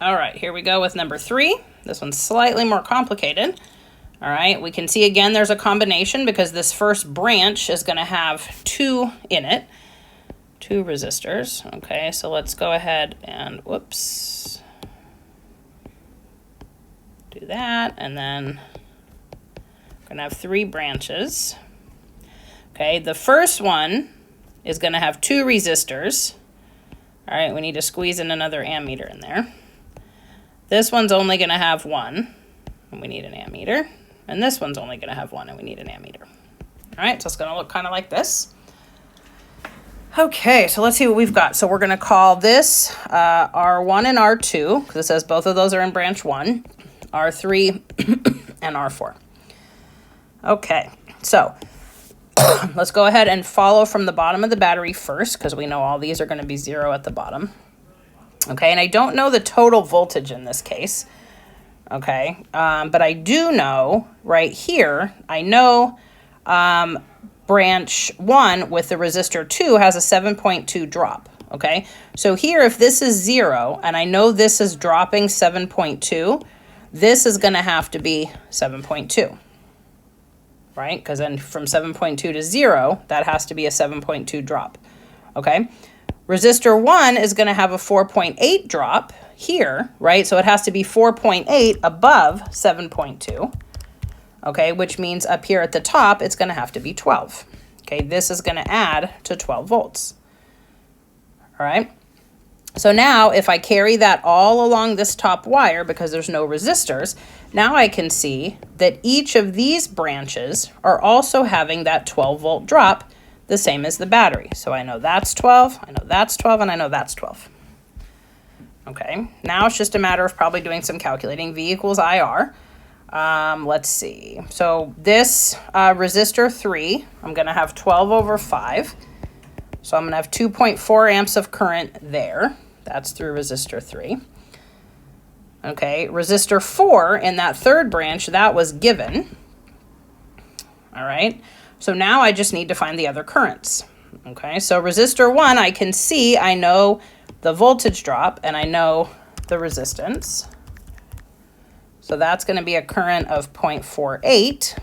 All right, here we go with number 3. This one's slightly more complicated. All right, we can see again there's a combination because this first branch is going to have 2 in it. 2 resistors. Okay, so let's go ahead and, whoops, do that, and then we're going to have 3 branches. Okay, the first one is going to have 2 resistors. All right, we need to squeeze in another ammeter in there. This one's only going to have 1, and we need an ammeter. And this one's only going to have 1, and we need an ammeter. All right, so it's going to look kind of like this. Okay, so let's see what we've got. So we're going to call this R1 and R2, because it says both of those are in branch 1, R3 and R4. Okay, so let's go ahead and follow from the bottom of the battery first, because we know all these are going to be 0 at the bottom. Okay, and I don't know the total voltage in this case. Okay, but I do know right here, I know branch 1 with the resistor 2 has a 7.2 drop. Okay, so here if this is 0 and I know this is dropping 7.2, this is going to have to be 7.2. Right, because then from 7.2 to 0, that has to be a 7.2 drop. Okay, resistor 1 is going to have a 4.8 drop here, right? So it has to be 4.8 above 7.2, okay, which means up here at the top, it's going to have to be 12. Okay, this is going to add to 12 volts. All right, so now if I carry that all along this top wire, because there's no resistors, now I can see that each of these branches are also having that 12 volt drop, the same as the battery. So I know that's 12, I know that's 12, and I know that's 12. Okay, now it's just a matter of probably doing some calculating. V equals IR. Let's see. So this resistor 3, I'm going to have 12 over 5. So I'm going to have 2.4 amps of current there. That's through resistor 3. Okay, resistor 4 in that third branch, that was given. All right, so now I just need to find the other currents. Okay, so resistor 1, I can see, I know the voltage drop, and I know the resistance. So that's going to be a current of 0.48,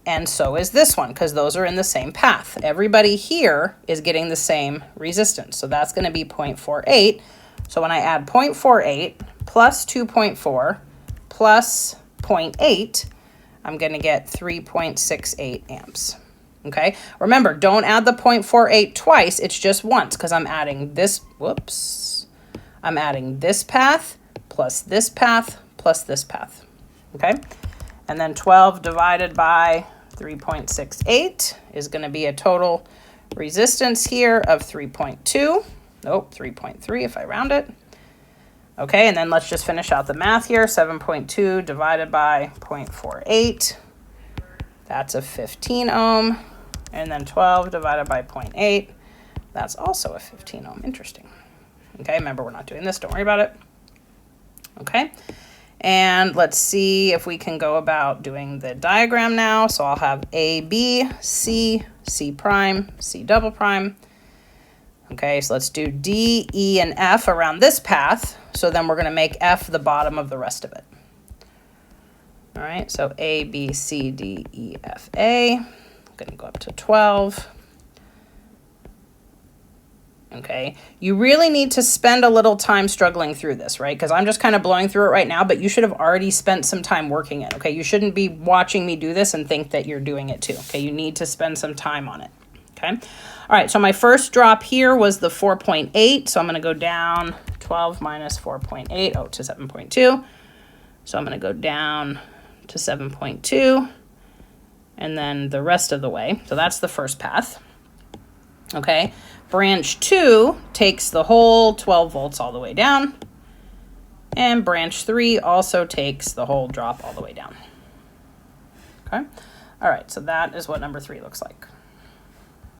and so is this one, because those are in the same path. Everybody here is getting the same resistance, so that's going to be 0.48. So when I add 0.48 plus 2.4 plus 0.8, I'm going to get 3.68 amps. Okay, remember, don't add the 0.48 twice, it's just once, because I'm adding this, whoops, I'm adding this path plus this path plus this path. Okay, and then 12 divided by 3.68 is going to be a total resistance here of 3.2, nope, 3.3 if I round it. Okay, and then let's just finish out the math here. 7.2 divided by 0.48, that's a 15 ohm. And then 12 divided by 0.8, that's also a 15 ohm. Interesting. Okay, remember, we're not doing this. Don't worry about it. Okay, and let's see if we can go about doing the diagram now. So I'll have A, B, C, C prime, C double prime. Okay, so let's do D, E, and F around this path. So then we're going to make F the bottom of the rest of it. All right, so A, B, C, D, E, F, A. Going to go up to 12. Okay, you really need to spend a little time struggling through this, right? Because I'm just kind of blowing through it right now, but you should have already spent some time working it, okay? You shouldn't be watching me do this and think that you're doing it too, okay? You need to spend some time on it, okay? All right, so my first drop here was the 4.8, so I'm going to go down 12 minus 4.8, to 7.2. So I'm going to go down to 7.2. And then the rest of the way. So that's the first path. Okay, branch 2 takes the whole 12 volts all the way down. And branch 3 also takes the whole drop all the way down. Okay, all right, so that is what number 3 looks like.